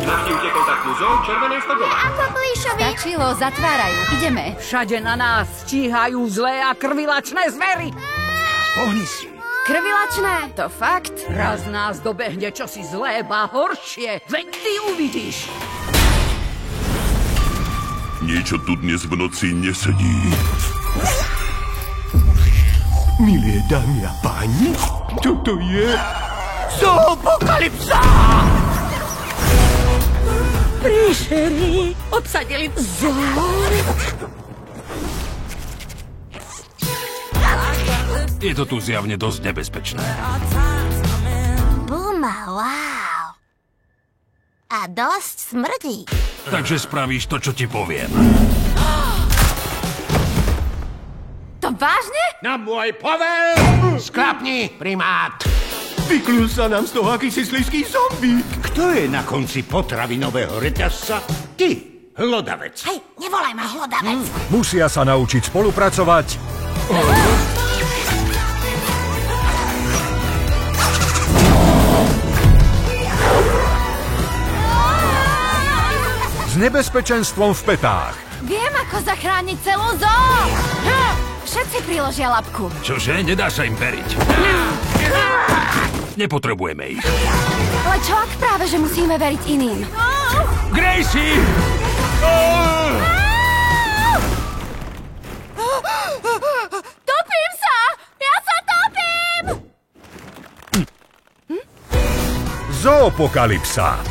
Martin utekol tak kluzou, červené vchodová. Ako plíšovi? Stačilo, zatvárajú. Ideme. Všade na nás stíhajú zlé a krvilačné zvery. Pohni si. Krvilačné? To fakt? Raz nás dobehne čosi zlé, ba horšie. Veď ty uvidíš. Niečo tu dnes v noci nesedí. Milé dámy a páni, toto je Zoopokalypsa! Príšery obsadili zoo. Je to tu zjavne dosť nebezpečné. Buma, wow. A dosť smrdí. Takže spravíš to, čo ti poviem. To vážne? Na môj povel! Sklapni, primát! Vyklul sa nám z toho akýsi slizký zombík. Kto je na konci potravinového reťazca? Ty, hlodavec. Hej, nevolaj ma hlodavec. Musia sa naučiť spolupracovať. S nebezpečenstvom v petách. Viem, ako zachrániť celú zoo. Všetci priložia labku. Čože? Nedá sa im veriť. Nepotrebujeme ich. Ale čo ak práve, že musíme veriť iným? Gracie! Topím sa! Ja sa topím! Zoopokalypsa.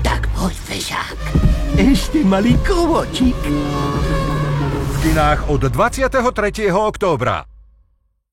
Tak poď, fežák. Ešte malý kovočík. V kinách od 23. októbra.